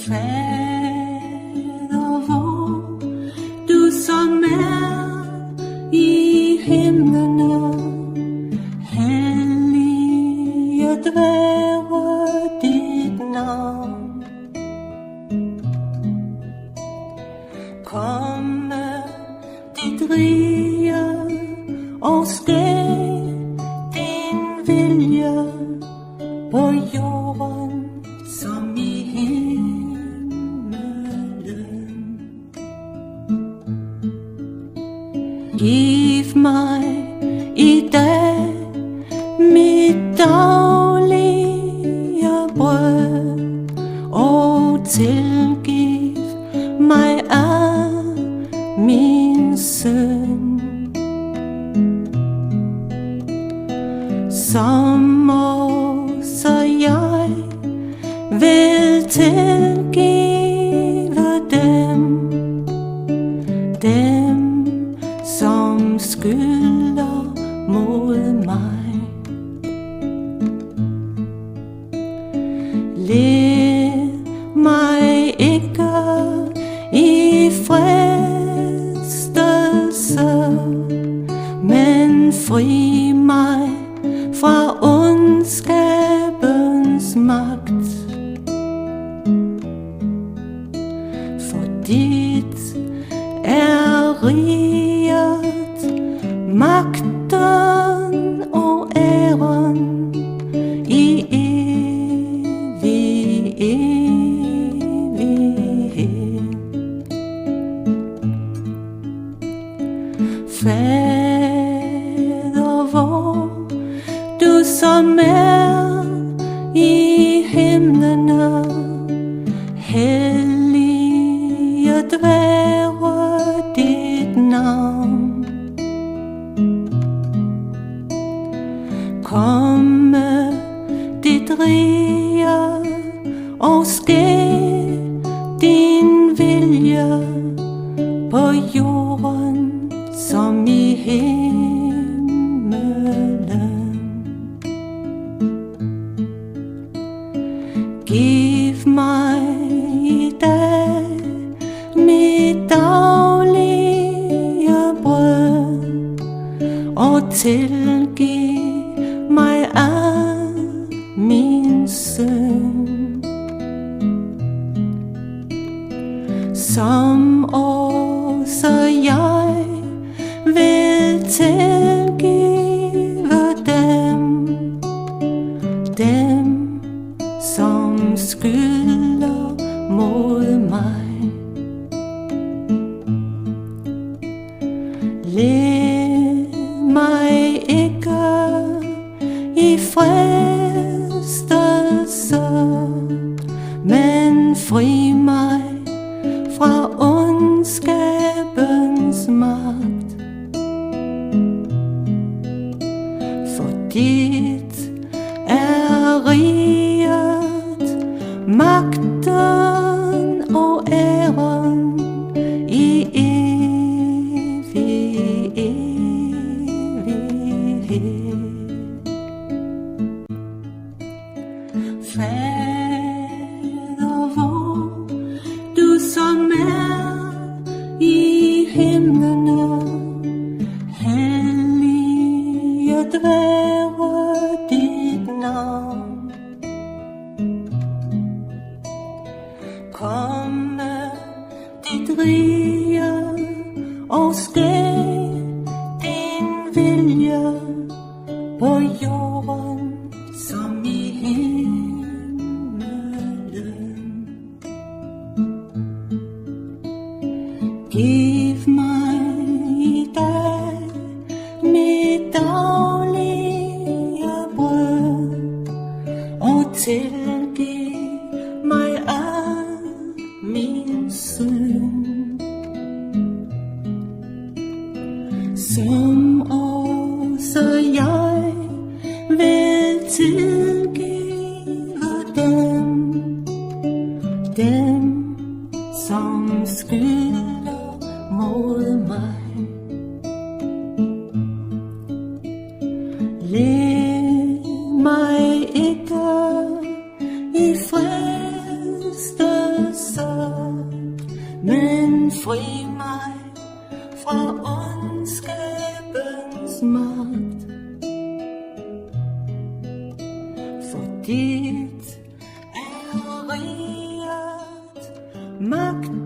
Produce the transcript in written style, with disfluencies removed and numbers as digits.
Fader vor, du som er i himlene, helliget være dit navn. Komme dit rige og ske din vilje på jorden som i himmelen. Giv mig i dag mit daglige brød, og tilgiv mig af min synd, som også jeg vil tilgive dem som skylder mod mig. Led mig ikke i fristelse, men fri mig fra ondskabens magt. For dit er riget, magten og æren i evig evighed. Fader vor, du som er i himlene, helliget være dit navn. Komme dit rige og ske din vilje på jorden som i himmelen. Giv mig i dag mit daglige brød, og tilgiv mig af min synd, som også jeg vil tilgive dem som skylder mod mig. Led mig ikke i fristelse, men fri mig fra ondskabens magt. For dit er riget, magten og æren i evig evighed. Fader vor, du som er i himlene, helliget være dit navn. Komme dit rige og ske din vilje på jorden som i himmelen. Giv mig i dag mit daglige brød, og tilgiv mig af min synd, som også jeg vil tilgive dem som skylder mod mig. Led mig ikke i fristelse, fri mig fra ondskabens magt. For dit er riget, magt